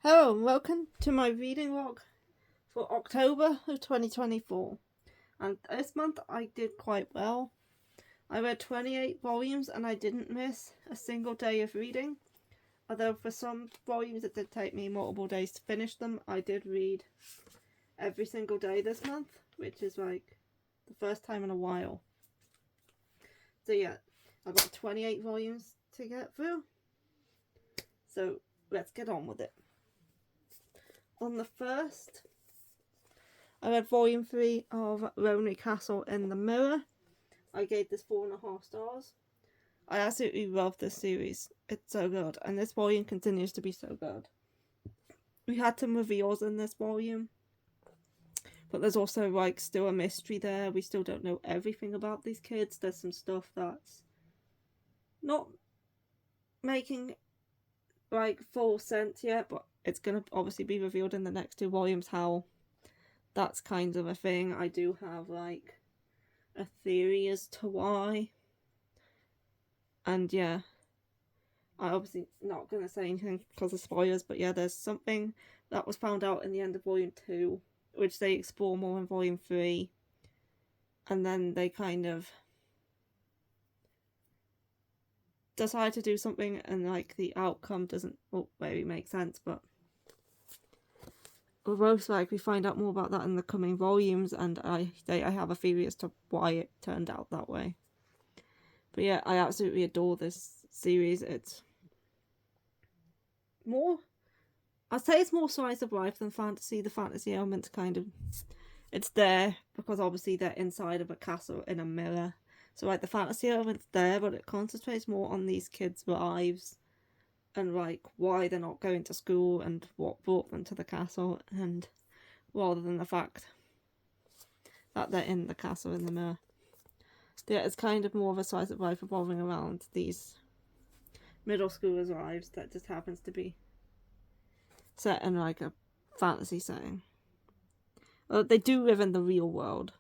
Hello and welcome to my reading log for October of 2024. And this month I did quite well. I read 28 volumes and I didn't miss a single day of reading. Although for some volumes it did take me multiple days to finish them. I did read every single day this month, which is like the first time in a while. So yeah, I've got 28 volumes to get through. So let's get on with it. On the 1st, I read volume 3 of Rony Castle in the Mirror. I gave this 4.5 stars. I absolutely love this series. It's so good, and this volume continues to be so good. We had some reveals in this volume, but there's also like still a mystery there. We still don't know everything about these kids. There's some stuff that's not making like full sense yet, but it's going to obviously be revealed in the next 2 volumes how that's kind of a thing. I do have like a theory as to why. And yeah, I obviously not going to say anything because of spoilers, but yeah, there's something that was found out in the end of volume 2, which they explore more in volume 3. And then they kind of decide to do something and like the outcome doesn't really make sense, but we'll most likely find out more about that in the coming volumes, and I have a theory as to why it turned out that way. But yeah, I absolutely adore this series. It's more, I'd say it's more slice of life than fantasy. The fantasy element kind of, it's there because obviously they're inside of a castle in a mirror. So like the fantasy element's there, but it concentrates more on these kids' lives and like why they're not going to school and what brought them to the castle, and rather than the fact that they're in the castle in the mirror. Yeah, it's kind of more of a slice of life revolving around these middle schoolers' lives that just happens to be set in like a fantasy setting. Well, they do live in the real world,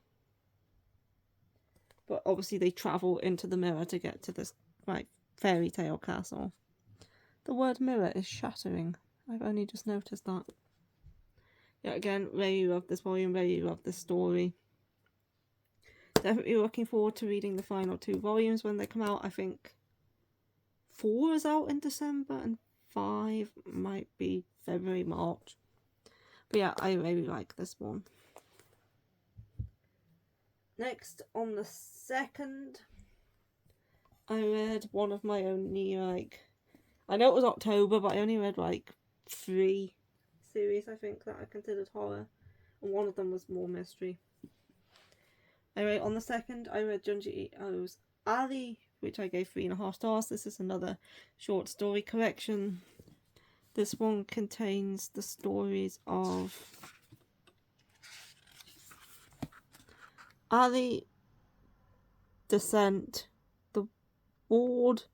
but obviously they travel into the mirror to get to this like fairy tale castle. The word mirror is shattering. I've only just noticed that. Yeah, again, really love this volume, really love this story. Definitely looking forward to reading the final 2 volumes when they come out. I think 4 is out in December and 5 might be February, March. But yeah, I really like this one. Next, on the 2nd, I read one of my only I know it was October, but I only read like 3 series, I think, that I considered horror. And one of them was more mystery. Anyway, on the 2nd, I read Juzos Ali, which I gave 3.5 stars. This is another short story collection. This one contains the stories of Ali, Descent, The Ward,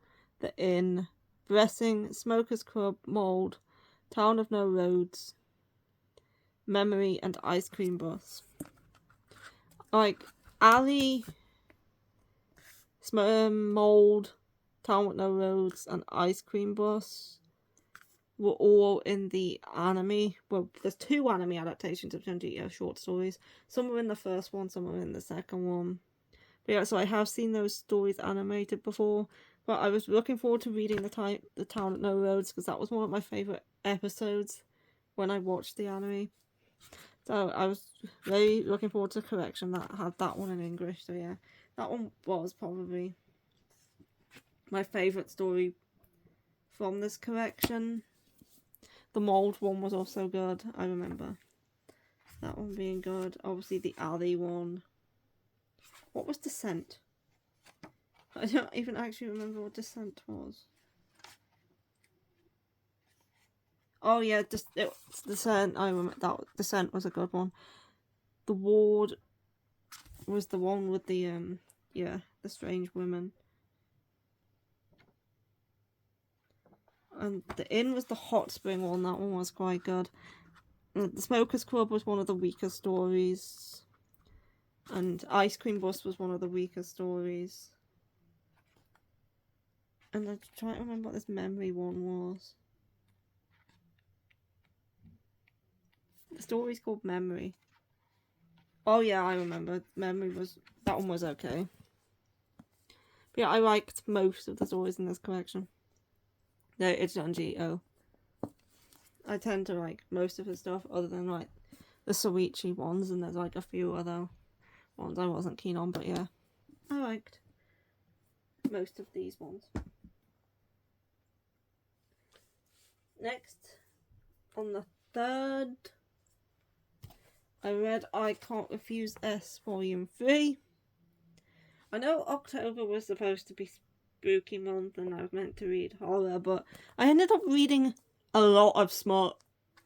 The Inn, Blessing, Smokers Club, Mold, Town of No Roads, Memory, and Ice Cream Bus. Like, Ali, Mold, Town with No Roads, and Ice Cream Bus were all in the anime. Well, there's 2 anime adaptations of Junji short stories. Some are in the first one, some are in the second one. But yeah, so I have seen those stories animated before. But I was looking forward to reading the Town at No Roads because that was one of my favourite episodes when I watched the anime. So I was really looking forward to the collection that had that one in English. So yeah, that one was probably my favourite story from this collection. The Mold one was also good, I remember that one being good. Obviously the Ali one. What was Descent? I don't even actually remember what Descent was. Oh yeah, Descent. I remember that Descent was a good one. The Ward was the one with the the strange women. And the Inn was the hot spring one. That one was quite good. And the Smokers Club was one of the weaker stories. And Ice Cream Bus was one of the weaker stories. And I'm trying to remember what this Memory one was. The story's called Memory. Oh yeah, I remember. That one was okay. But yeah, I liked most of the stories in this collection. No, it's Junji. I tend to like most of his stuff, other than like the Soichi ones, and there's like a few other ones I wasn't keen on, but yeah, I liked most of these ones. Next, on the 3rd, I read I Cant Refuse S Volume 3. I know October was supposed to be spooky month and I was meant to read horror, but I ended up reading a lot of smut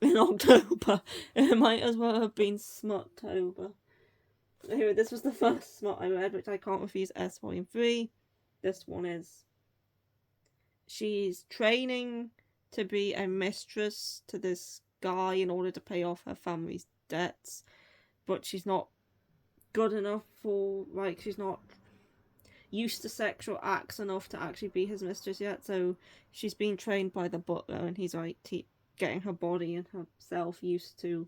in October. It might as well have been Smuttober. Anyway, this was the first smut I read, which I Cant Refuse S Volume 3. This one is... she's training to be a mistress to this guy in order to pay off her family's debts, but she's not good enough for, like, she's not used to sexual acts enough to actually be his mistress yet, so she's being trained by the butler, and he's like getting her body and herself used to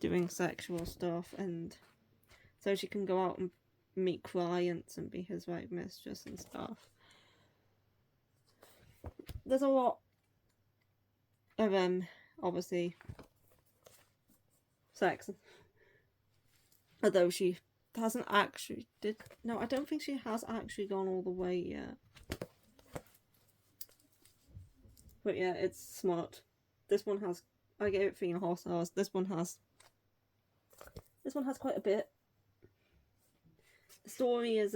doing sexual stuff, and so she can go out and meet clients and be his like mistress and stuff. There's a lot of obviously sex, although she hasn't actually I don't think she has actually gone all the way yet. But yeah, it's smart. This one has, I gave it 3.5 stars. This one has quite a bit. The story is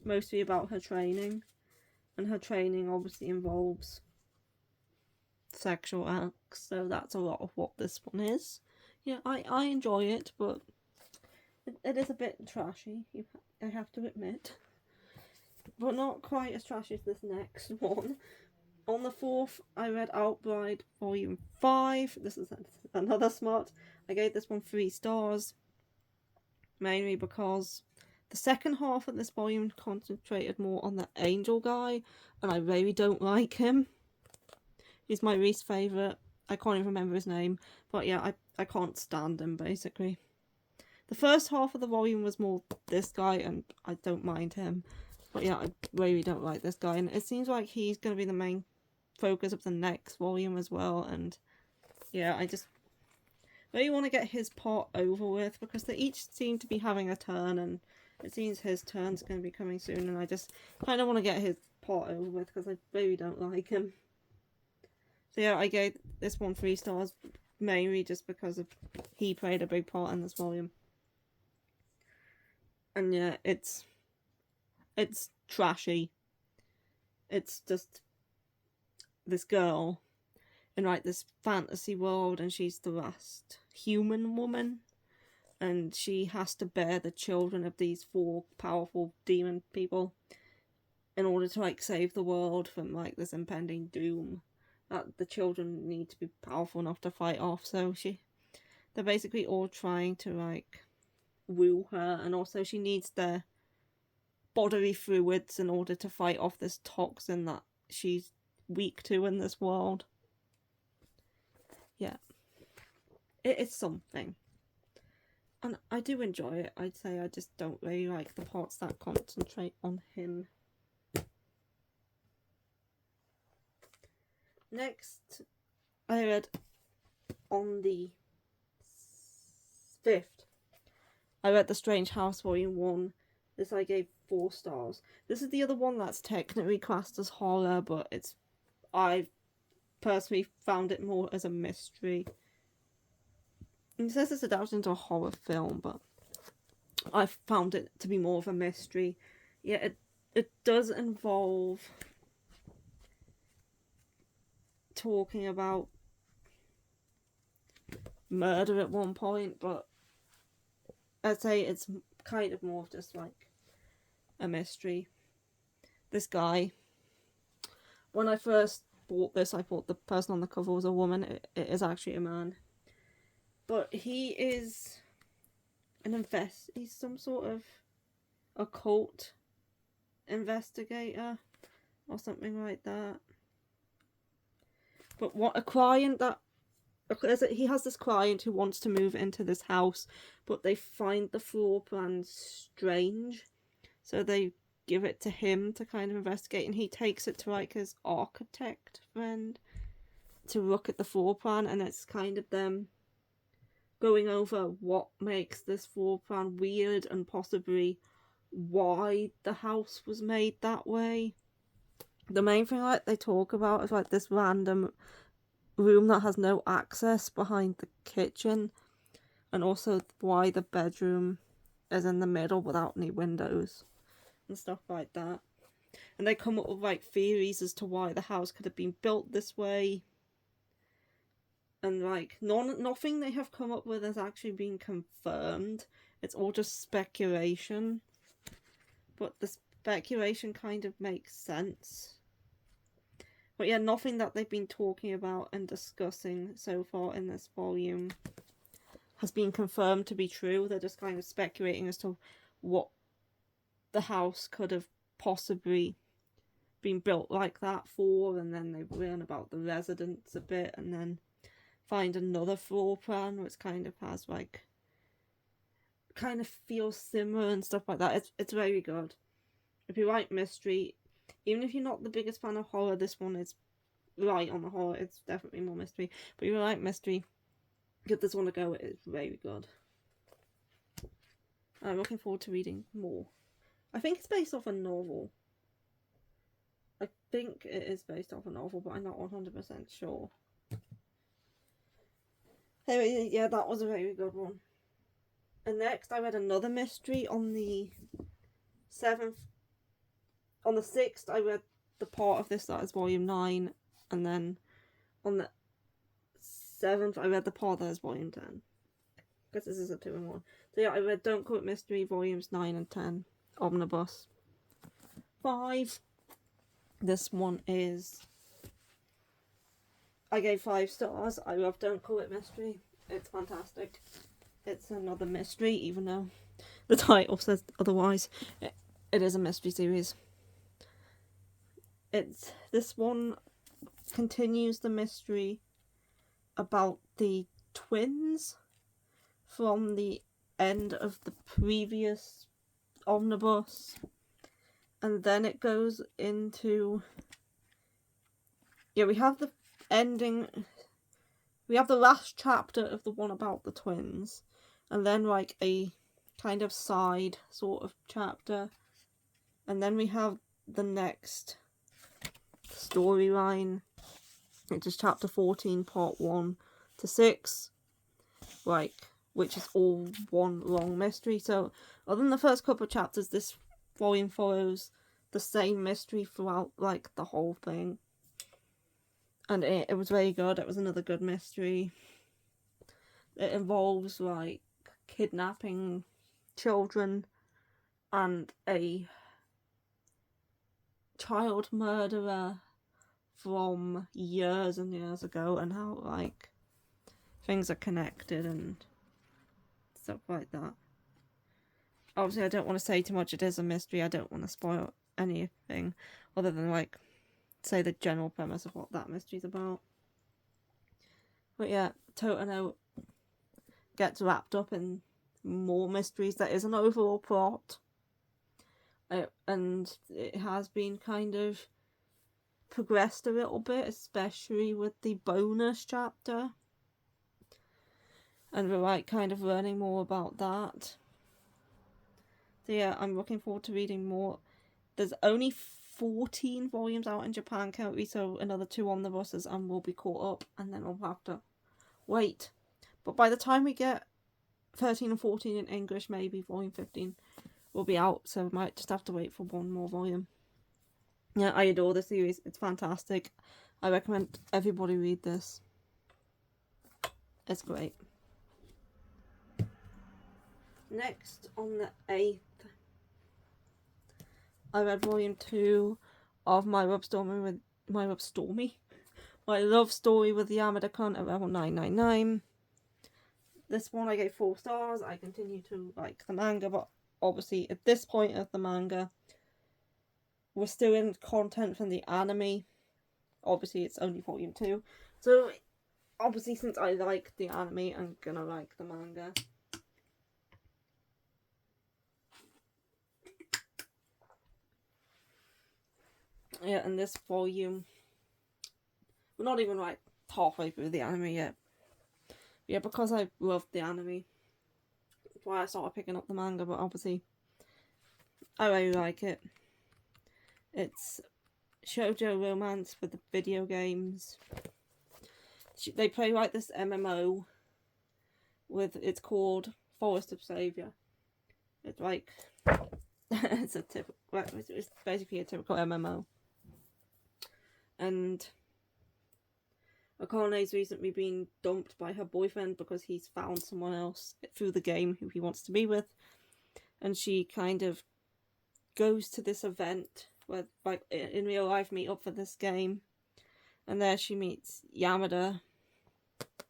mostly about her training, and her training obviously involves sexual acts, so that's a lot of what this one is. Yeah, I enjoy it, but it is a bit trashy, I have to admit. But not quite as trashy as this next one. On the 4th, I read Outride Volume 5. This is another smut. I gave this one 3 stars. Mainly because the second half of this volume concentrated more on the angel guy, and I really don't like him. He's my least favourite. I can't even remember his name. But yeah, I can't stand him, basically. The first half of the volume was more this guy, and I don't mind him. But yeah, I really don't like this guy. And it seems like he's going to be the main focus of the next volume as well. And yeah, I just really want to get his part over with, because they each seem to be having a turn, and it seems his turn's going to be coming soon. And I just kind of want to get his part over with, because I really don't like him. So yeah, I gave this one 3 stars, mainly just because of he played a big part in this volume. And yeah, it's trashy. It's just this girl in like this fantasy world, and she's the last human woman, and she has to bear the children of these 4 powerful demon people in order to like save the world from like this impending doom that the children need to be powerful enough to fight off. So they're basically all trying to like woo her, and also she needs their bodily fluids in order to fight off this toxin that she's weak to in this world. Yeah, it's something, and I do enjoy it. I'd say I just don't really like the parts that concentrate on him. Next, I read on the 5th, I read The Strange House Volume 1. This I gave 4 stars. This is the other one that's technically classed as horror, but I personally found it more as a mystery. It says it's adapted into a horror film, but I found it to be more of a mystery. Yeah, it does involve talking about murder at one point, but I'd say it's kind of more just like a mystery. This guy, when I first bought this, I thought the person on the cover was a woman. It is actually a man, but he is he's some sort of occult investigator or something like that. But what a client that he has this client who wants to move into this house, but they find the floor plan strange, so they give it to him to kind of investigate, and he takes it to like his architect friend to look at the floor plan, and it's kind of them going over what makes this floor plan weird and possibly why the house was made that way. The main thing like they talk about is like this random room that has no access behind the kitchen, and also why the bedroom is in the middle without any windows and stuff like that. And they come up with like theories as to why the house could have been built this way, and like nothing they have come up with has actually been confirmed. It's all just speculation, but the speculation kind of makes sense. But yeah, nothing that they've been talking about and discussing so far in this volume has been confirmed to be true. They're just kind of speculating as to what the house could have possibly been built like that for, and then they learn about the residents a bit, and then find another floor plan which kind of has like, kind of feels similar and stuff like that. It's very good. If you like mystery, even if you're not the biggest fan of horror, this one is right on the horror. It's definitely more mystery, but if you like mystery, give this one a go. It is very good. I'm looking forward to reading more. I think it's based off a novel. I think it is based off a novel, but I'm not 100% sure. Anyway, yeah, that was a very good one. And next, I read another mystery on the 7th. On the 6th, I read the part of this that is volume 9, and then on the 7th, I read the part that is volume 10. Because this is a 2-in-1. So yeah, I read Don't Call It Mystery, volumes 9 and 10, omnibus. 5. This one is... I gave 5 stars. I love Don't Call It Mystery. It's fantastic. It's another mystery, even though the title says otherwise. It is a mystery series. This one continues the mystery about the twins from the end of the previous omnibus, and then it goes into... Yeah, we have the ending... We have the last chapter of the one about the twins, and then like a kind of side sort of chapter, and then we have the next storyline, which is chapter 14, part 1 to 6, like, which is all one long mystery. So other than the first couple of chapters, this volume follows the same mystery throughout like the whole thing. And it was very good. It was another good mystery. It involves, like, kidnapping children and a child murderer from years and years ago, and how, like, things are connected and stuff like that. Obviously, I don't want to say too much. It is a mystery. I don't want to spoil anything other than, like, say the general premise of what that mystery's about. But yeah, Totoro gets wrapped up in more mysteries. There is an overall plot, and it has been kind of progressed a little bit, especially with the bonus chapter, and we're like kind of learning more about that. So yeah, I'm looking forward to reading more. There's only 14 volumes out in Japan currently, so another 2 omnibuses and we'll be caught up, and then we'll have to wait. But by the time we get 13 and 14 in English, maybe volume 15 will be out, so we might just have to wait for one more volume. Yeah, I adore the series. It's fantastic. I recommend everybody read this. It's great. Next, on the 8th, I read volume 2 of My Love Story with Yamada-kun at level 999. This one I gave 4 stars. I continue to like the manga, but obviously at this point of the manga, we're still in content from the anime. Obviously it's only volume 2. So obviously since I like the anime, I'm gonna like the manga. Yeah, and this volume, we're not even like halfway through the anime yet. Yeah, because I loved the anime, that's why I started picking up the manga, but obviously I really like it. It's shoujo romance for the video games. They play like this MMO it's called Forest of Savior. It's like it's basically a typical MMO. And Akane's recently been dumped by her boyfriend because he's found someone else through the game who he wants to be with, and she kind of goes to this event where, like, in real life, meet up for this game, and there she meets Yamada,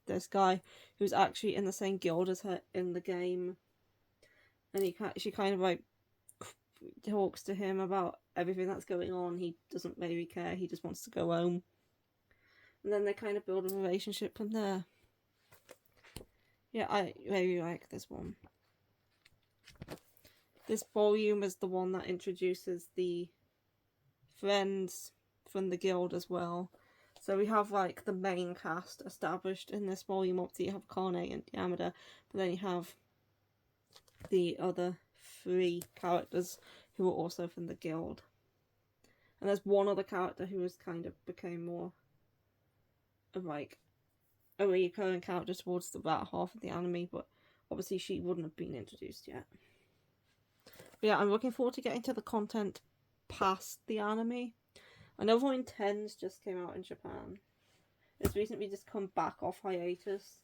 this guy who's actually in the same guild as her in the game, and she kind of like talks to him about everything that's going on. He doesn't really care, he just wants to go home, and then they kind of build a relationship from there. Yeah, I really like this one. This volume is the one that introduces the friends from the guild as well. So we have like the main cast established in this volume. Obviously you have Kane and Yamada, but then you have the other 3 characters who are also from the guild. And there's one other character who has kind of became more of like a recurring character towards the latter half of the anime, but obviously she wouldn't have been introduced yet. But yeah, I'm looking forward to getting to the content past the anime. I know Volume 10's just came out in Japan. It's recently just come back off hiatus.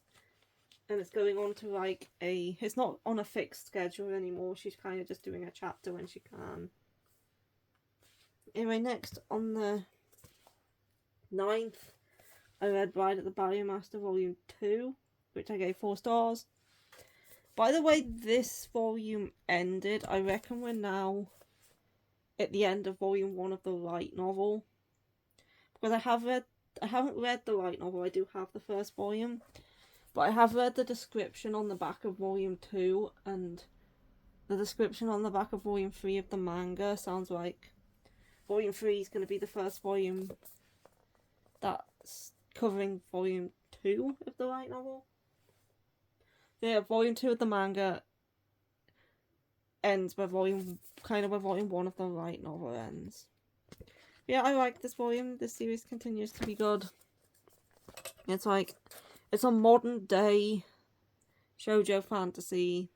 And it's going on to like it's not on a fixed schedule anymore. She's kind of just doing a chapter when she can. Anyway, next on the 9th, I read Bride at the Barrier Master Volume 2, which I gave 4 stars. By the way, this volume ended. I reckon we're now at the end of Volume 1 of the light novel. Because I haven't read the light novel, I do have the first volume. But I have read the description on the back of Volume 2, and the description on the back of Volume 3 of the manga sounds like Volume 3 is going to be the first volume that's covering Volume 2 of the light novel. Yeah, Volume 2 of the manga ends where Volume 1 of the light novel ends. Yeah, I like this volume. This series continues to be good. It's like, it's a modern day shoujo fantasy.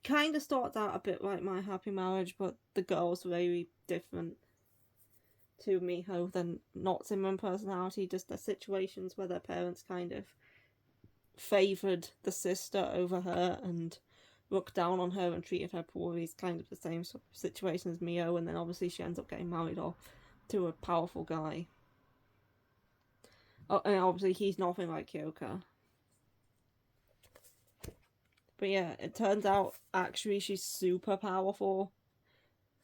Kind of starts out a bit like My Happy Marriage, but the girl's very different to Miho. They're not similar in personality, just their situations where their parents kind of favoured the sister over her and looked down on her and treated her poorly. It's kind of the same sort of situation as Mio, and then obviously she ends up getting married off to a powerful guy. Oh, and obviously he's nothing like Kyoka. But yeah, it turns out actually she's super powerful,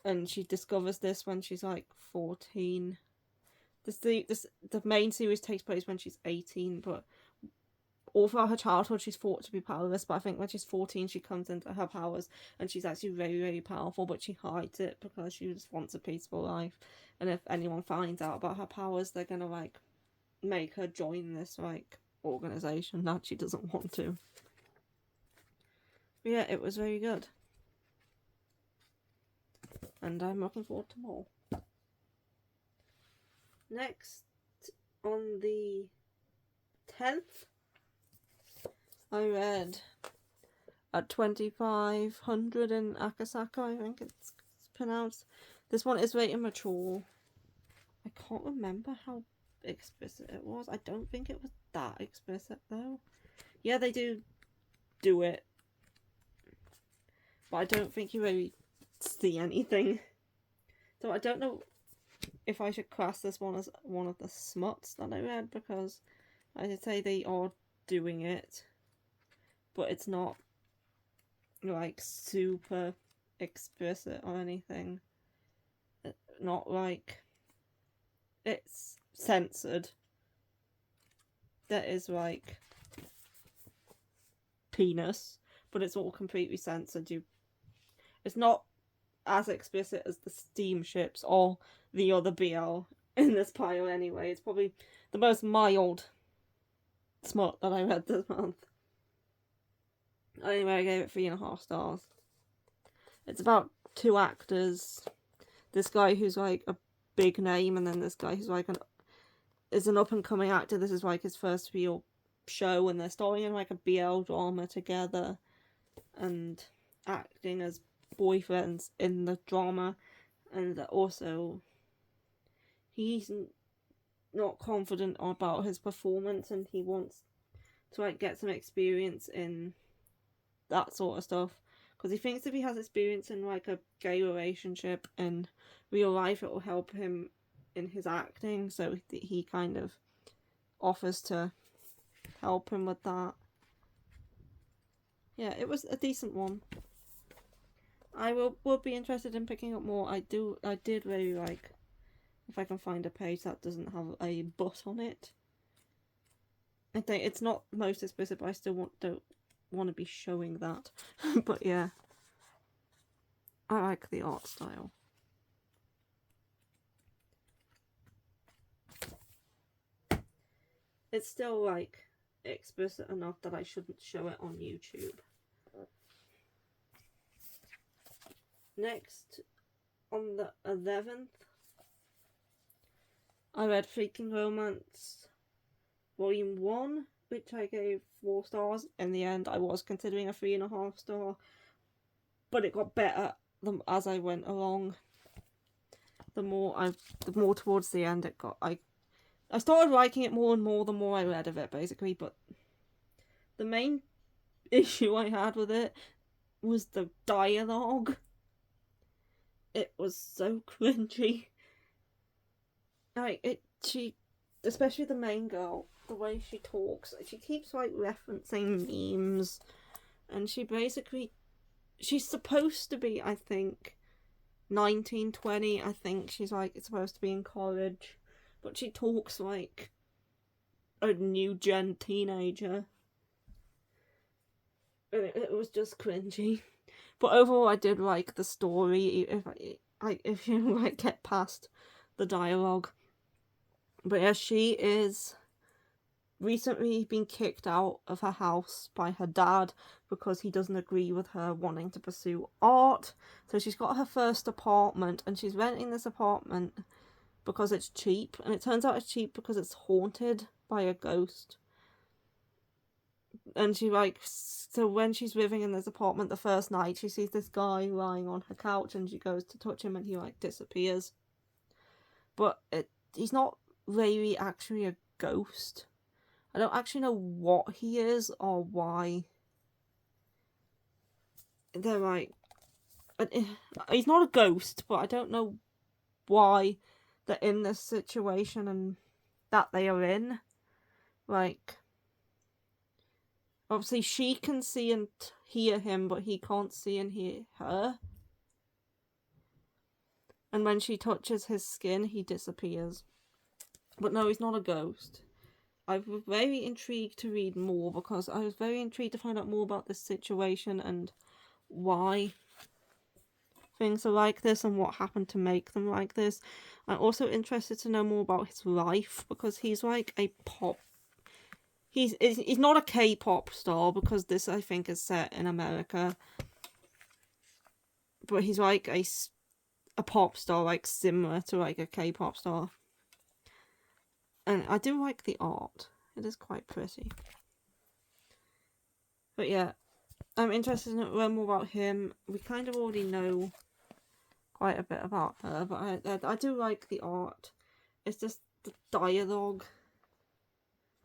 and she discovers this when she's like 14. The main series takes place when she's 18, but all throughout her childhood she's thought to be powerless, but I think when she's 14 she comes into her powers and she's actually very, very powerful, but she hides it because she just wants a peaceful life. And if anyone finds out about her powers, they're gonna like make her join this like organisation that she doesn't want to. But yeah, it was very good. And I'm looking forward to more. Next, on the 10th, I read at 2500 in Akasaka, I think it's pronounced. This one is rated mature. I can't remember how explicit it was. I don't think it was that explicit though. Yeah, they do it. But I don't think you really see anything. So I don't know if I should class this one as one of the smuts that I read, because I should say they are doing it, but it's not like super explicit or anything. Not like it's censored. there is like penis, but it's all completely censored. It's not as explicit as the steamships or the other BL in this pile anyway. It's probably the most mild smut that I read this month. Anyway, I gave it 3.5 stars. It's about 2 actors. This guy who's like a big name, and then this guy who's like is an up and coming actor. This is like his first real show, and they're starring in like a BL drama together and acting as boyfriends in the drama. And also he's not confident about his performance, and he wants to like get some experience in that sort of stuff, because he thinks if he has experience in like a gay relationship in real life, it will help him in his acting. So he kind of offers to help him with that. Yeah, it was a decent one. I will be interested in picking up more. I did really like, if I can find a page that doesn't have a butt on it. I think it's not most explicit, but I still don't want to be showing that. But yeah, I like the art style. It's still like explicit enough that I shouldn't show it on YouTube. Next, on the 11th, I read Freaking Romance Volume 1, which I gave 4 stars. In the end, I was considering a 3.5 star, but it got better as I went along. The more towards the end it got, I started liking it more and more the more I read of it, basically. But the main issue I had with it was the dialogue. It was so cringy. Like, especially the main girl, the way she talks, she keeps like referencing memes, and she's supposed to be, I think, 19, 20. I think she's like supposed to be in college, but she talks like a new gen teenager, and it was just cringy. But overall, I did like the story, if you like get past the dialogue. But yeah, she is recently been kicked out of her house by her dad because he doesn't agree with her wanting to pursue art. So she's got her first apartment, and she's renting this apartment because it's cheap. And it turns out it's cheap because it's haunted by a ghost. And so when she's living in this apartment the first night, she sees this guy lying on her couch, and she goes to touch him, and he like disappears. But he's not really actually a ghost. I don't actually know what he is or why. They're like, he's not a ghost, but I don't know why they're in this situation and that they are in. Like, obviously she can see and hear him, but he can't see and hear her. And when she touches his skin, he disappears. But no, he's not a ghost. I was very intrigued to read more, because I was very intrigued to find out more about this situation and why things are like this and what happened to make them like this. I'm also interested to know more about his life, because he's like a pop. He's not a K-pop star, because this I think is set in America. But he's like a pop star, like similar to like a K-pop star. And I do like the art. It is quite pretty. But yeah, I'm interested to learn more about him. We kind of already know quite a bit about her, but I do like the art. It's just the dialogue.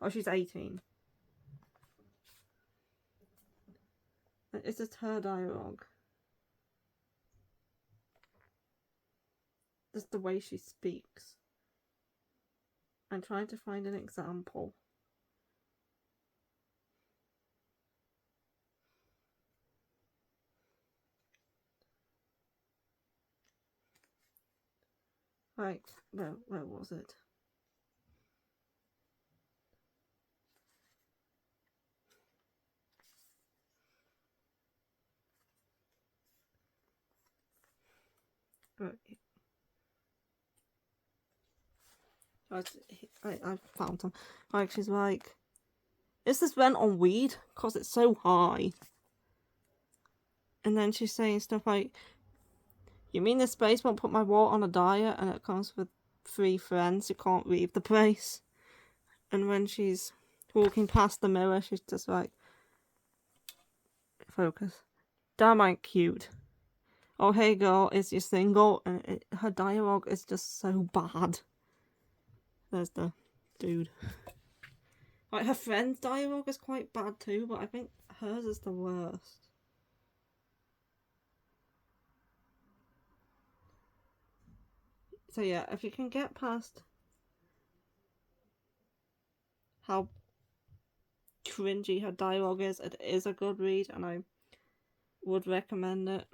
Oh, she's 18. It's just her dialogue. Just the way she speaks. I'm trying to find an example. Right, where was it? I found them. Like, she's like, is this rent on weed? Because it's so high. And then she's saying stuff like, you mean this space won't put my wart on a diet and it comes with 3 friends who can't read the place? And when she's walking past the mirror, she's just like, focus. Damn, I'm cute. Oh, hey girl, is you single? And her dialogue is just so bad. There's the dude. Like, her friend's dialogue is quite bad too, but I think hers is the worst. So yeah, if you can get past how cringy her dialogue is, it is a good read, and I would recommend it.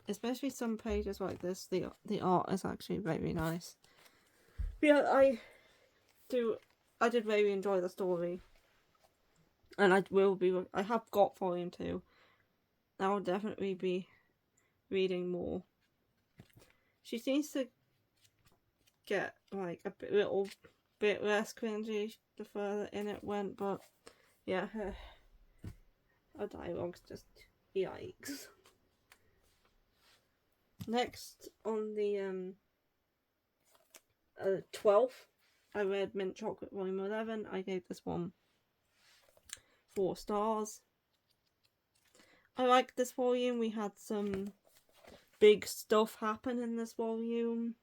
Especially some pages like this, the art is actually very nice. But yeah, I did really enjoy the story, and I have got volume 2. I will definitely be reading more. She seems to get like a little bit less cringy the further in it went, but yeah, her dialogue's just yikes. Next, on the 12th, I read Mint Chocolate Volume 11. I gave this one 4 stars. I liked this volume. We had some big stuff happen in this volume.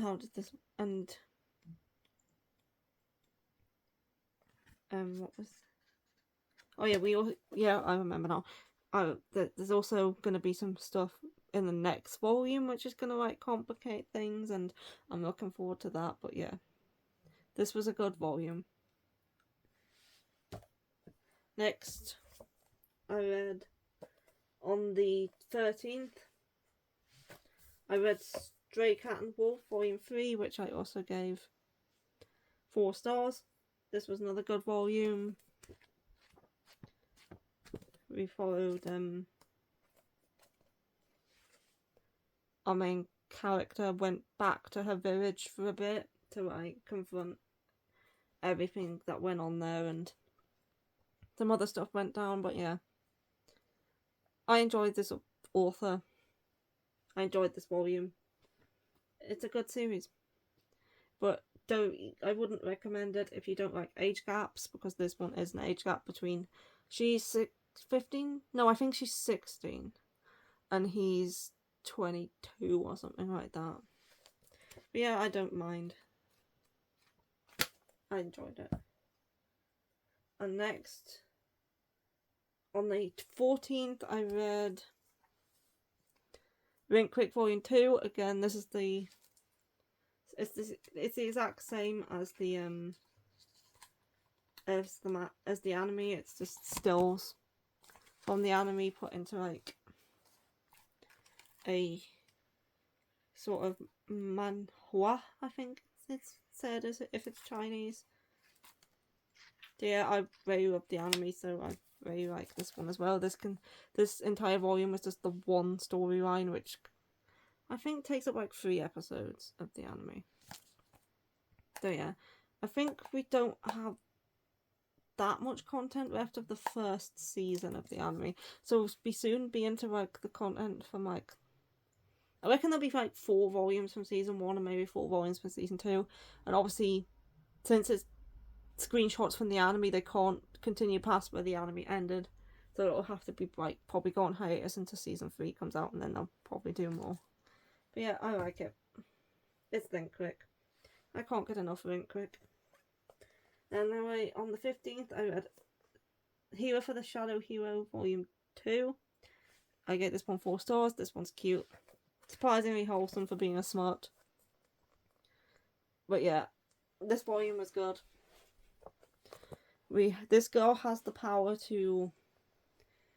How did this... And... what was... Oh yeah, I remember now. There's also going to be some stuff in the next volume which is going to like complicate things, and I'm looking forward to that. But yeah, this was a good volume. Next, I read on the 13th, I read Stray Cat and Wolf Volume 3, which I also gave 4 stars. This was another good volume. We followed our main character went back to her village for a bit to like confront everything that went on there, and some other stuff went down. But yeah, I enjoyed this author. I enjoyed this volume. It's a good series, but I wouldn't recommend it if you don't like age gaps, because this one is an age gap between she's 15? No, I think she's 16 and he's 22 or something like that. But yeah, I don't mind. I enjoyed it. And next, on the 14th, I read Rink Quick Volume 2. Again, this is it's the exact same as the anime. It's just stills from the anime put into like a sort of manhwa, I think it's said as if it's Chinese. Yeah, I really love the anime, so I really like this one as well. This entire volume is just the one storyline, which I think takes up like 3 episodes of the anime. So yeah, I think we don't have that much content left of the first season of the anime, so we'll soon be into like the content from like, I reckon there'll be like 4 volumes from season 1 and maybe 4 volumes from season 2, and obviously since it's screenshots from the anime, they can't continue past where the anime ended, so it'll have to be like probably go on hiatus until season 3 comes out, and then they'll probably do more. But yeah, I like it. It's Rink Quick. I can't get enough of Rink Quick. And anyway, on the 15th, I read Hero for the Shadow Hero Volume 2. I gave this one 4 stars. This one's cute. Surprisingly wholesome for being a smut. But yeah, this volume was good. This girl has the power to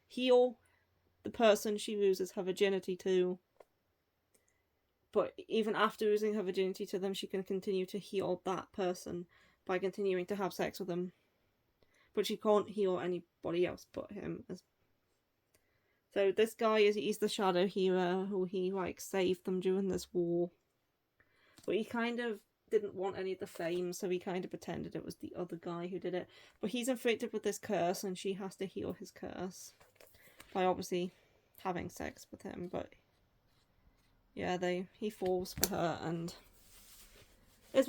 heal the person she loses her virginity to. But even after losing her virginity to them, she can continue to heal that person by continuing to have sex with them. But she can't heal anybody else but him. So this guy he's the shadow hero who he like saved them during this war. But he kind of didn't want any of the fame, so he kind of pretended it was the other guy who did it. But he's inflicted with this curse, and she has to heal his curse by obviously having sex with him. But yeah, he falls for her, and it's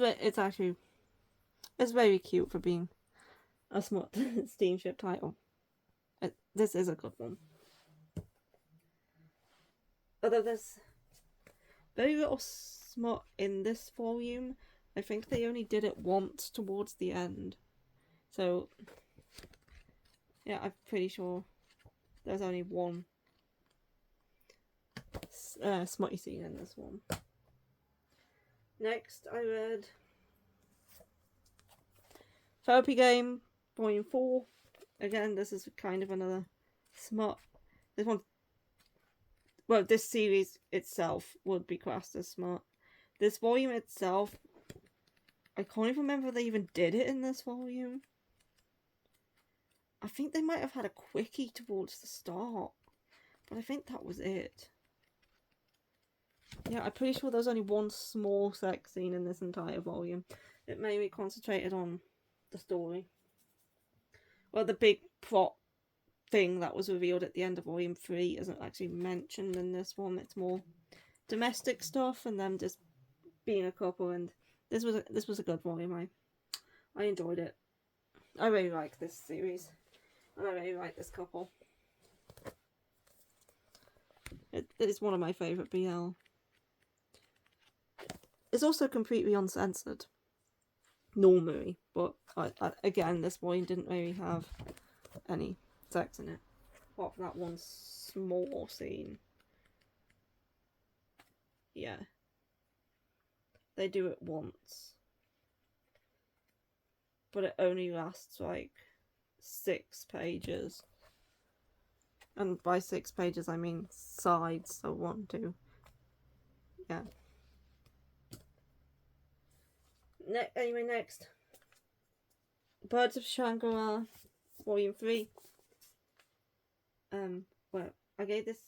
very cute for being a smut steamship title. This is a good one. Although there's very little smut in this volume, I think they only did it once towards the end. So, yeah, I'm pretty sure there's only one smutty scene in this one. Next, I read Therapy Game, Volume 4. Again, this is kind of another smut. This series itself would be classed as smut. This volume itself, I can't even remember if they even did it in this volume. I think they might have had a quickie towards the start, but I think that was it. Yeah, I'm pretty sure there's only one small sex scene in this entire volume. It mainly concentrated on the story. Well, the big plot thing that was revealed at the end of volume 3 isn't actually mentioned in this one. It's more domestic stuff and them just being a couple, and this was a good volume. I enjoyed it. I really like this series, and I really like this couple. It is one of my favourite BL. It's also completely uncensored, normally, but again, this volume didn't really have any sex in it, apart from that one small scene. Yeah. They do it once. But it only lasts like 6 pages. And by 6 pages I mean sides, so 1, 2. Yeah. Next. Birds of Shanga, Volume 3. Well, I gave this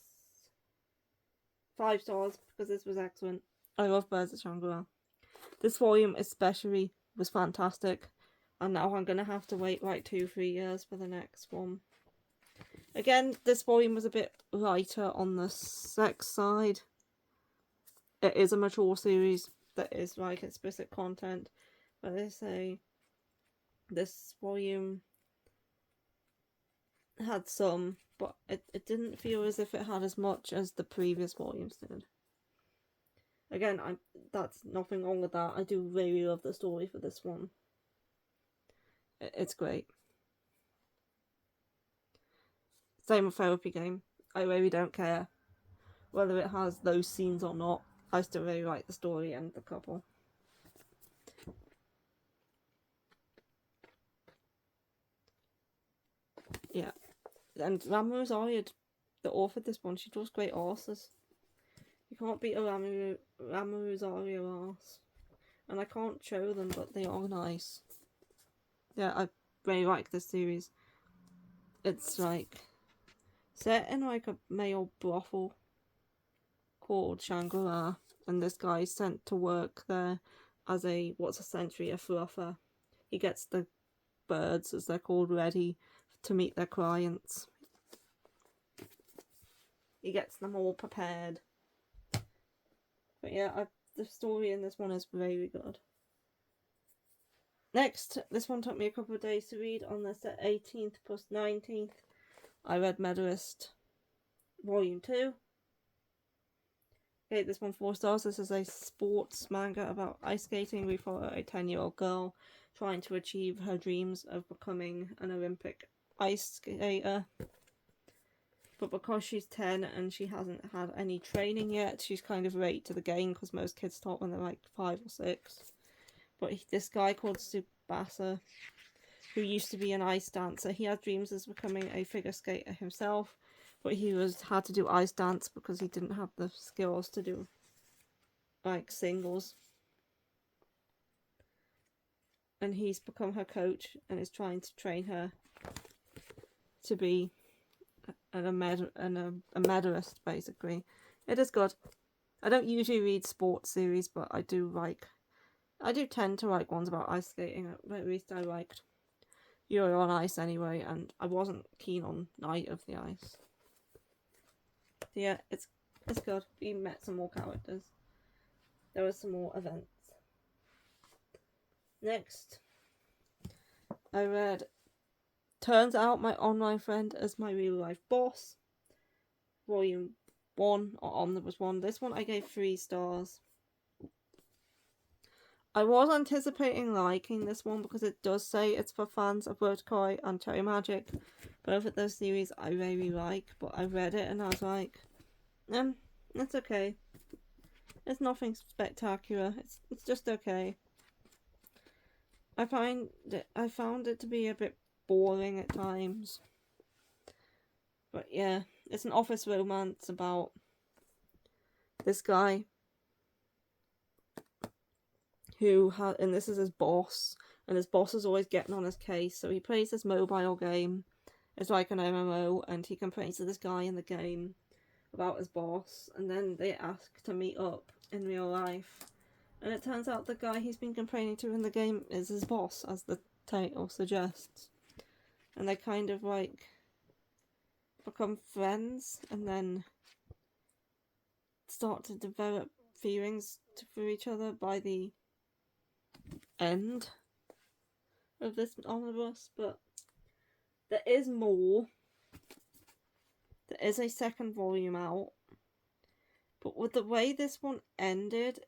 5 stars because this was excellent. I love Birds of Shanga. This volume especially was fantastic, and now I'm gonna have to wait like 2-3 years for the next one. Again, this volume was a bit lighter on the sex side. It is a mature series that is like explicit content, but they say this volume had some, but it didn't feel as if it had as much as the previous volumes did. Again, that's nothing wrong with that. I do really love the story for this one. It's great. Same with Therapy Game. I really don't care whether it has those scenes or not. I still really like the story and the couple. Yeah. And Ramu Rosario, the author of this one, she draws great horses. You can't beat a Ramu Rosario horse. And I can't show them, but they are nice. Yeah, I really like this series. It's like set in like a male brothel called Shangri-La, and this guy's sent to work there as what's essentially a fluffer. He gets the birds, as they're called, ready to meet their clients. He gets them all prepared. But yeah, the story in this one is very good. Next, this one took me a couple of days to read. On the 18th plus 19th, I read Medist Volume 2. Okay, this one 4 stars. This is a sports manga about ice skating. We follow a 10-year-old girl trying to achieve her dreams of becoming an Olympic ice skater. But because she's 10 and she hasn't had any training yet, she's kind of late to the game because most kids start when they're like 5 or 6. But this guy called Tsubasa, who used to be an ice dancer, he had dreams of becoming a figure skater himself, but he had to do ice dance because he didn't have the skills to do like singles. And he's become her coach and is trying to train her to be and a Medist, basically. It is good. I don't usually read sports series, but I do tend to like ones about ice skating. At least I liked You're on Ice anyway, and I wasn't keen on Night of the Ice. So yeah, it's good. We met some more characters. There were some more events. Next, I read Turns Out My Online Friend Is My Real Life Boss, Volume 1, or Omnibus 1. This one I gave 3 stars. I was anticipating liking this one because it does say it's for fans of Outride and Cherry Magic. Both of those series I really like, but I read it and I was like, it's okay. It's nothing spectacular. It's just okay. I found it to be a bit boring at times. But yeah, it's an office romance about this guy who and this is his boss, and his boss is always getting on his case, so he plays this mobile game. It's like an MMO, and he complains to this guy in the game about his boss, and then they ask to meet up in real life, and it turns out the guy he's been complaining to in the game is his boss, as the title suggests, and they kind of like become friends, and then start to develop feelings for each other by the end of this omnibus. But there is more. There is a second volume out, but with the way this one ended,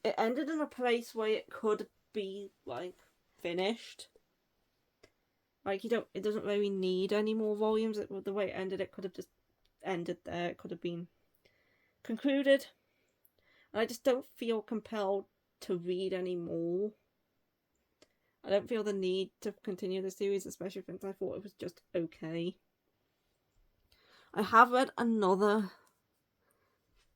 it ended in a place where it could be like finished. Like it doesn't really need any more volumes. The way it ended, it could have just ended there. It could have been concluded. And I just don't feel compelled to read any more. I don't feel the need to continue the series, especially since I thought it was just okay. I have read another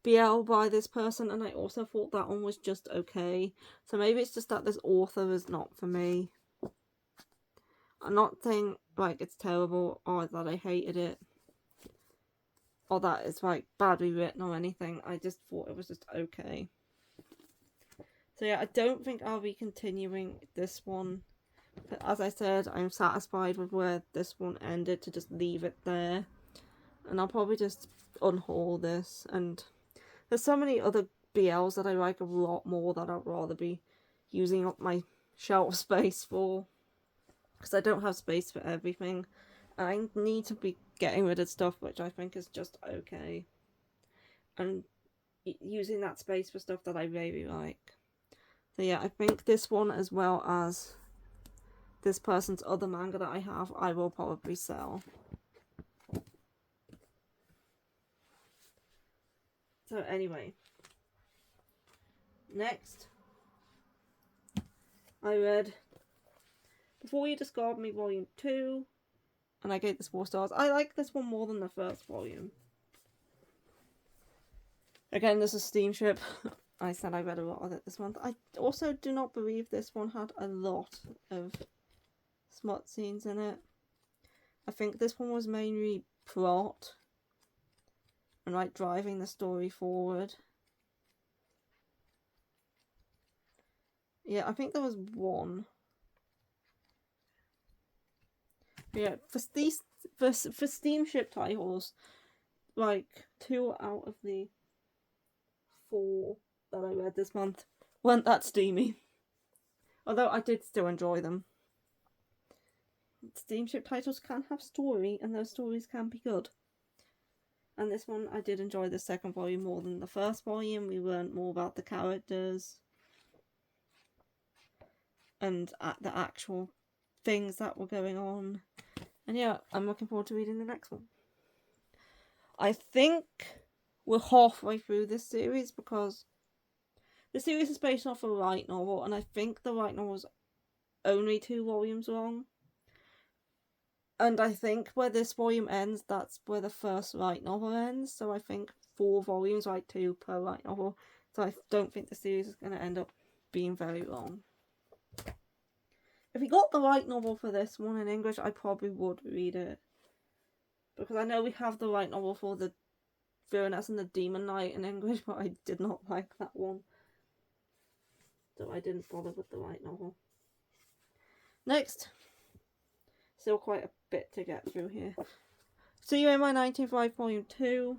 BL by this person, and I also thought that one was just okay. So maybe it's just that this author is not for me. I'm not saying like it's terrible or that I hated it or that it's like badly written or anything. I just thought it was just okay. So yeah, I don't think I'll be continuing this one. But as I said, I'm satisfied with where this one ended, to just leave it there. And I'll probably just unhaul this. And there's so many other BLs that I like a lot more that I'd rather be using up my shelf space for. Because I don't have space for everything. I need to be getting rid of stuff which I think is just okay. And using that space for stuff that I really like. So yeah, I think this one, as well as this person's other manga that I have, I will probably sell. So anyway. Next. I read Before You Describe Me Volume 2. And I gave this 4 stars. I like this one more than the first volume. Again, this is Steamship. I said I read a lot of it this month. I also do not believe this one had a lot of smut scenes in it. I think this one was mainly plot and like driving the story forward. Yeah, I think there was one. Yeah, for Steamship titles, like 2 out of the 4 that I read this month weren't that steamy. Although I did still enjoy them. Steamship titles can have story, and those stories can be good. And this one, I did enjoy the second volume more than the first volume. We learned more about the characters and the actual things that were going on. And yeah, I'm looking forward to reading the next one. I think we're halfway through this series because the series is based off a light novel, and I think the light novel is only 2 volumes long. And I think where this volume ends, that's where the first light novel ends. So I think 4 volumes, like 2 per light novel. So I don't think the series is going to end up being very long. If you got the right novel for this one in English, I probably would read it. Because I know we have the right novel for the Villainess and the Demon Knight in English, but I did not like that one. So I didn't bother with the right novel. Next. Still quite a bit to get through here. See You in My 1905 Volume 2.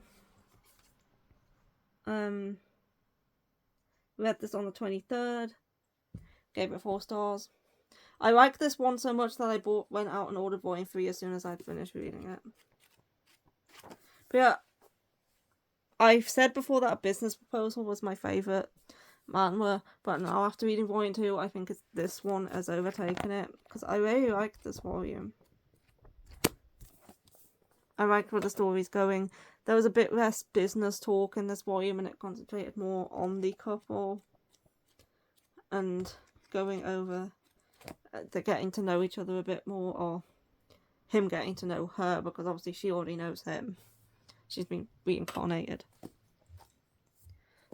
Read this on the 23rd. Gave it 4 stars. I liked this one so much that I went out and ordered Volume 3 as soon as I'd finished reading it. But yeah, I've said before that A Business Proposal was my favourite manga, but now after reading Volume 2, I think this one has overtaken it, because I really liked this volume. I liked where the story's going. There was a bit less business talk in this volume, and it concentrated more on the couple and going over the getting to know each other a bit more, or him getting to know her, because obviously she already knows him. She's been reincarnated.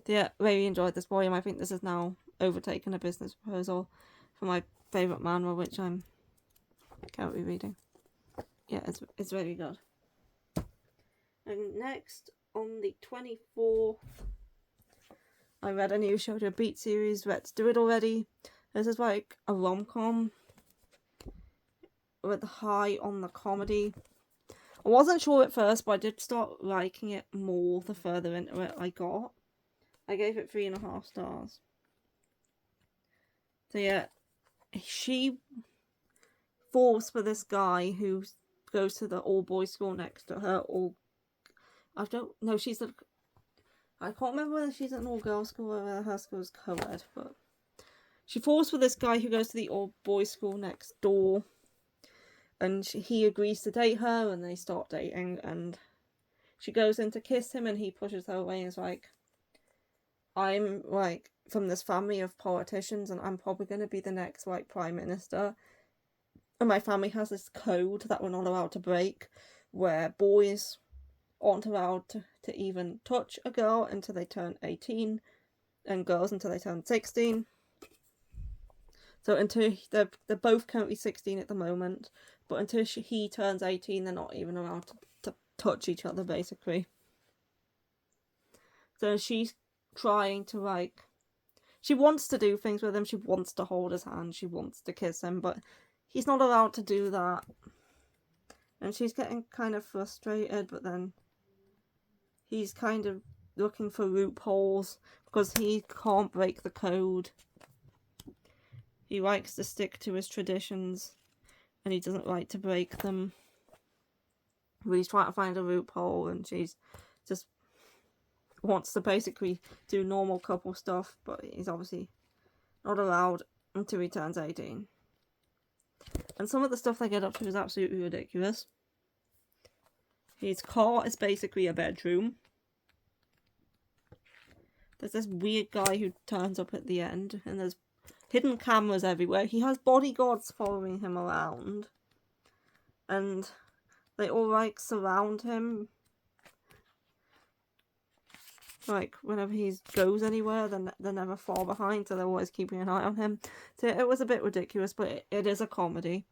Yeah, really enjoyed this volume. I think this has now overtaken A Business Proposal for my favourite manga, which I'm currently reading. Yeah, it's really good. And next, on the 24th, I read a new Shoujo Beat series, Let's Do It Already. This is like a rom-com with high on the comedy. I wasn't sure at first, but I did start liking it more the further into it I got. I gave it 3.5 stars. So yeah, she falls for this guy who goes to the all-boys school next to her. I don't know, I can't remember whether she's at an all-girls school or whether her school is co-ed, but she falls for this guy who goes to the all-boys school next door, and he agrees to date her, and they start dating, and she goes in to kiss him, and he pushes her away and is like, I'm, like, from this family of politicians, and I'm probably going to be the next, like, Prime Minister, and my family has this code that we're not allowed to break, where boys aren't allowed to even touch a girl until they turn 18, and girls until they turn 16. So until they're both currently 16 at the moment, but until he turns 18, they're not even allowed to touch each other, basically. So she's trying to, like, she wants to do things with him, she wants to hold his hand, she wants to kiss him, but he's not allowed to do that. And she's getting kind of frustrated, but then he's kind of looking for loopholes because he can't break the code. He likes to stick to his traditions and he doesn't like to break them. But he's trying to find a loophole, and she's just wants to basically do normal couple stuff, but he's obviously not allowed until he turns 18. And some of the stuff they get up to is absolutely ridiculous. His car is basically a bedroom. There's this weird guy who turns up at the end, and there's hidden cameras everywhere. He has bodyguards following him around, and they all, like, surround him. Like, whenever he goes anywhere, they're never far behind, so they're always keeping an eye on him. So it was a bit ridiculous, but it is a comedy.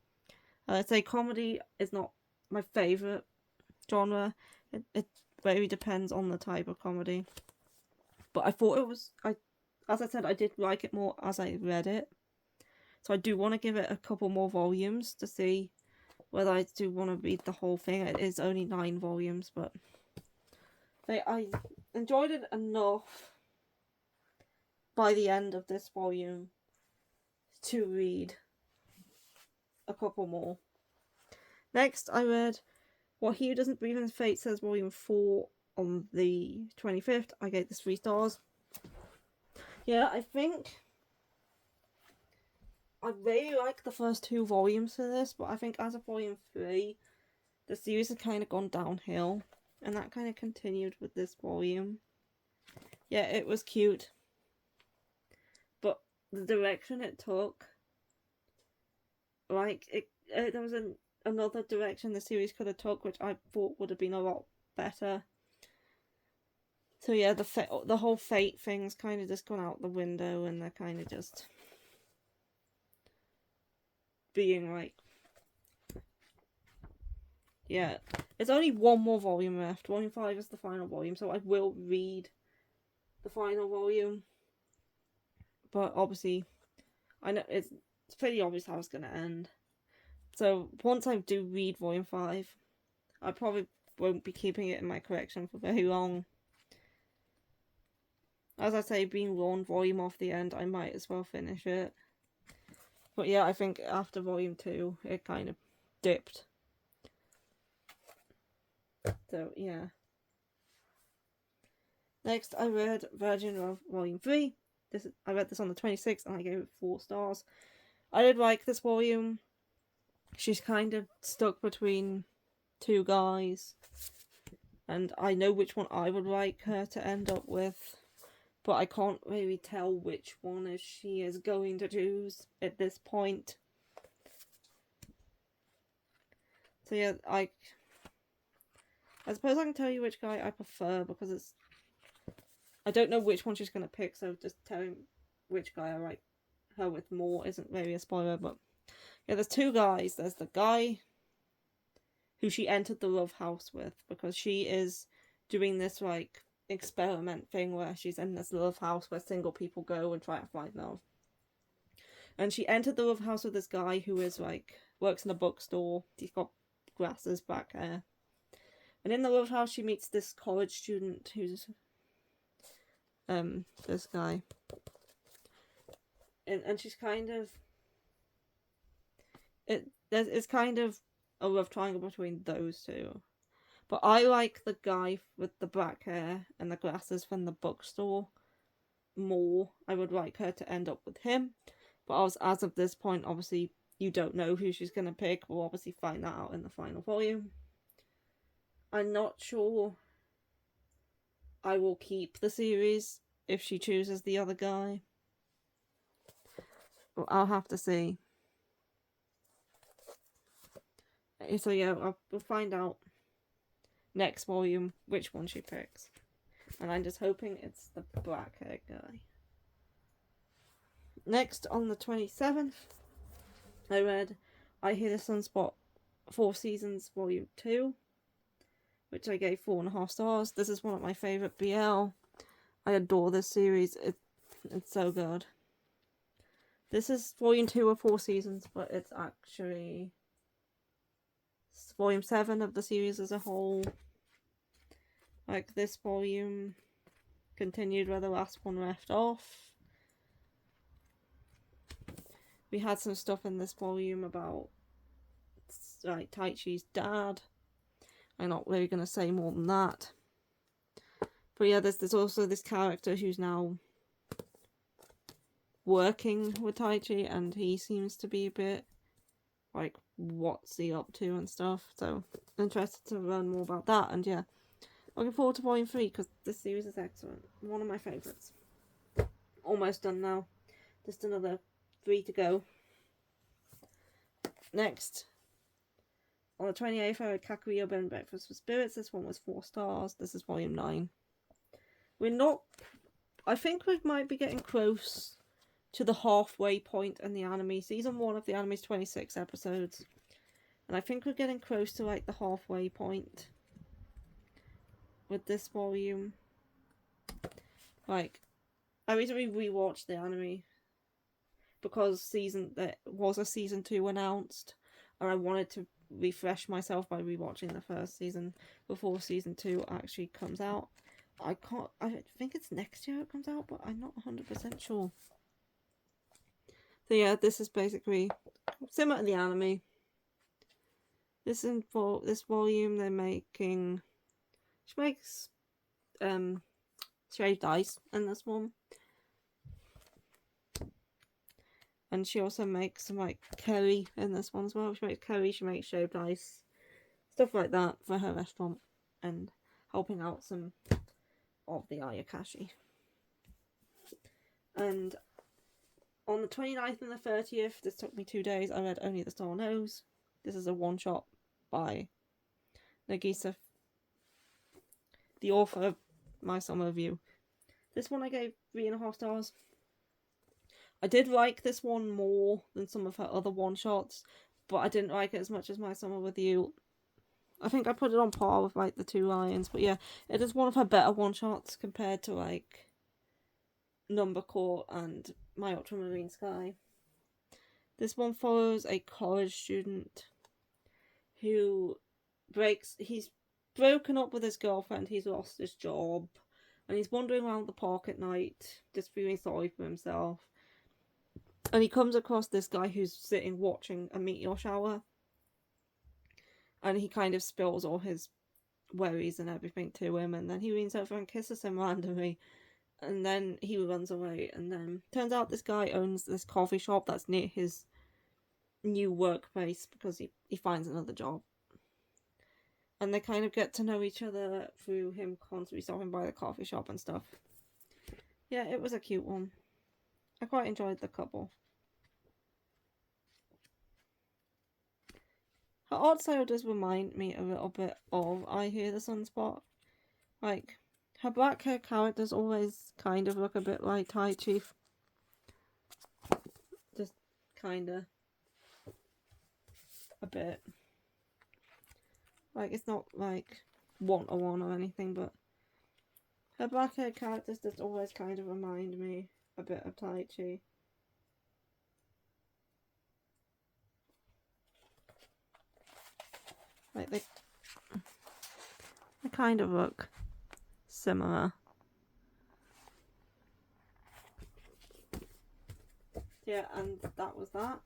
I'd say comedy is not my favourite genre. It very depends on the type of comedy. But I thought it was, as I said, I did like it more as I read it. So I do want to give it a couple more volumes to see whether I do want to read the whole thing. It is only 9 volumes, but I enjoyed it enough by the end of this volume to read a couple more. Next, I read What He Who Doesn't Breathe in His Fate Says Volume 4 on the 25th. I gave this 3 stars. Yeah, I think I really like the first 2 volumes of this, but I think as of Volume 3, the series has kind of gone downhill, and that kind of continued with this volume. Yeah, it was cute, but the direction it took, like, there was another direction the series could have took, which I thought would have been a lot better. So yeah, the whole fate thing's kind of just gone out the window, and they're kind of just being like, yeah, it's only one more volume left. Volume 5 is the final volume, so I will read the final volume. But obviously, I know it's pretty obvious how it's going to end. So once I do read Volume 5, I probably won't be keeping it in my collection for very long. As I say, being one volume off the end, I might as well finish it. But yeah, I think after Volume 2, it kind of dipped. So, yeah. Next, I read Virgin Love Volume 3. I read this on the 26th, and I gave it 4 stars. I did like this volume. She's kind of stuck between two guys. And I know which one I would like her to end up with. But I can't really tell which one she is going to choose at this point. So yeah, I suppose I can tell you which guy I prefer, because I don't know which one she's going to pick, so just telling which guy I like her with more isn't really a spoiler. But yeah, there's two guys. There's the guy who she entered the love house with, because she is doing this like experiment thing where she's in this love house where single people go and try to find love. And she entered the love house with this guy who is like, works in a bookstore. He's got glasses, black hair. And in the love house she meets this college student who's this guy. And she's kind of, it's kind of a love triangle between those two. But I like the guy with the black hair and the glasses from the bookstore more. I would like her to end up with him. But as of this point, obviously, you don't know who she's going to pick. We'll obviously find that out in the final volume. I'm not sure I will keep the series if she chooses the other guy. Well, I'll have to see. So yeah, we'll find out next volume which one she picks. And I'm just hoping it's the black hair guy. Next, on the 27th, I read I Hear the Sunspot 4 Seasons Volume 2, which I gave 4.5 stars. This is one of my favourite BL. I adore this series. It's so good. This is Volume 2 of 4 seasons, but it's actually Volume 7 of the series as a whole. Like, this volume continued where the last one left off. We had some stuff in this volume about like Taichi's dad. I'm not really going to say more than that. But yeah, there's also this character who's now working with Taichi, and he seems to be a bit like, what's he up to and stuff. So, interested to learn more about that. And yeah, looking forward to Volume 3, because this series is excellent. One of my favourites. Almost done now. Just another 3 to go. Next, on the 28th, I read Kakuyo Bed and Breakfast for Spirits. This one was 4 stars. This is Volume 9. I think we might be getting close to the halfway point in the anime. Season 1 of the anime's 26 episodes. And I think we're getting close to like the halfway point with this volume. Like, I recently rewatched the anime because there was a season 2 announced, and I wanted to refresh myself by rewatching the first season before season 2 actually comes out. I think it's next year it comes out, but I'm not 100% sure. So yeah, this is basically similar to the anime. This volume she makes shaved ice in this one. And she also makes some like curry in this one as well. She makes curry, she makes shaved ice, stuff like that for her restaurant, and helping out some of the Ayakashi. And on the 29th and the 30th, this took me 2 days, I read Only the Star Knows. This is a one-shot by Nagisa, the author of My Summer Review. This one I gave 3.5 stars. I did like this one more than some of her other one-shots, but I didn't like it as much as My Summer With You. I think I put it on par with, like, The Two Lions, but yeah, it is one of her better one-shots compared to, like, Number Court and My Ultramarine Sky. This one follows a college student who he's broken up with his girlfriend, he's lost his job, and he's wandering around the park at night, just feeling sorry for himself. And he comes across this guy who's sitting watching a meteor shower. And he kind of spills all his worries and everything to him, and then he leans over and kisses him randomly. And then he runs away, and then turns out this guy owns this coffee shop that's near his new workplace because he finds another job. And they kind of get to know each other through him constantly stopping by the coffee shop and stuff. Yeah, it was a cute one. I quite enjoyed the couple. Her art style does remind me a little bit of I Hear the Sunspot. Like, her black hair characters always kind of look a bit like Tai Chief. Just kinda. A bit. Like, it's not like one-to-one or anything, but her black hair characters just always kind of remind me a bit of Tai Chi. Like, they kind of look similar. Yeah, and that was that.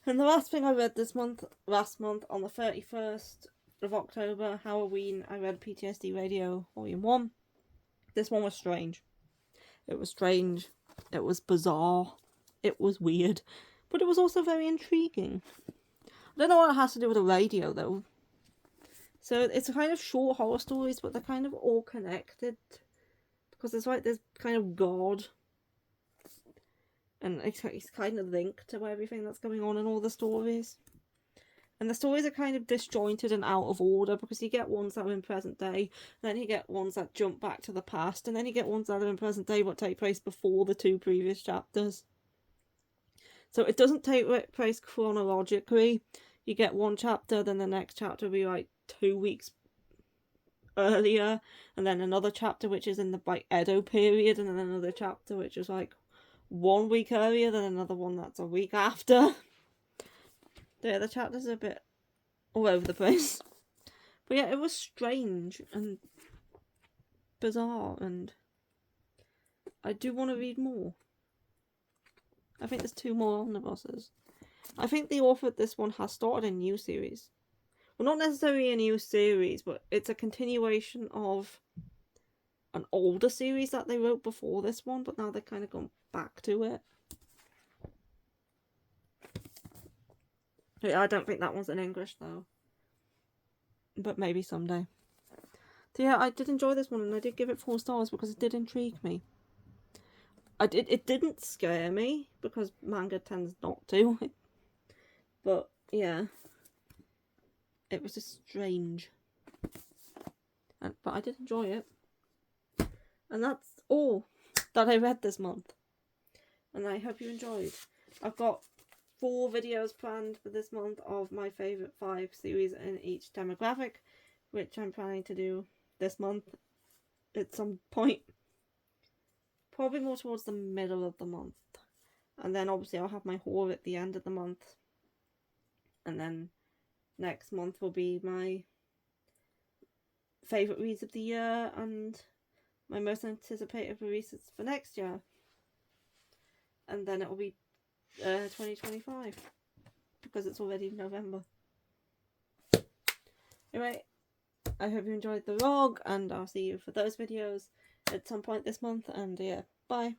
And the last thing I read last month, on the 31st of October, Halloween, I read PTSD Radio Volume 1. This one was strange. It was strange. It was bizarre. It was weird. But it was also very intriguing. I don't know what it has to do with the radio, though. So it's a kind of short horror stories, but they're kind of all connected. Because it's like this kind of god. And it's kind of linked to everything that's going on in all the stories. And the stories are kind of disjointed and out of order, because you get ones that are in present day, then you get ones that jump back to the past, and then you get ones that are in present day but take place before the two previous chapters. So it doesn't take place chronologically. You get one chapter, then the next chapter will be like 2 weeks earlier, and then another chapter which is in the like Edo period, and then another chapter which is like 1 week earlier, then another one that's a week after. Yeah, the chapters are a bit all over the place. But yeah, it was strange and bizarre, and I do want to read more. I think there's 2 more omnibuses. I think the author of this one has started a new series. Well, not necessarily a new series, but it's a continuation of an older series that they wrote before this one, but now they've kind of gone back to it. Yeah, I don't think that one's in English, though. But maybe someday. So yeah, I did enjoy this one, and I did give it 4 stars because it did intrigue me. It didn't scare me, because manga tends not to. But, yeah. It was just strange. But I did enjoy it. And that's all that I read this month. And I hope you enjoyed. I've got 4 videos planned for this month of my favourite 5 series in each demographic, which I'm planning to do this month at some point. Probably more towards the middle of the month. And then obviously I'll have my haul at the end of the month. And then next month will be my favourite reads of the year and my most anticipated releases for next year. And then it will be 2025. Because it's already November. Anyway, I hope you enjoyed the vlog, and I'll see you for those videos at some point this month, and yeah, bye.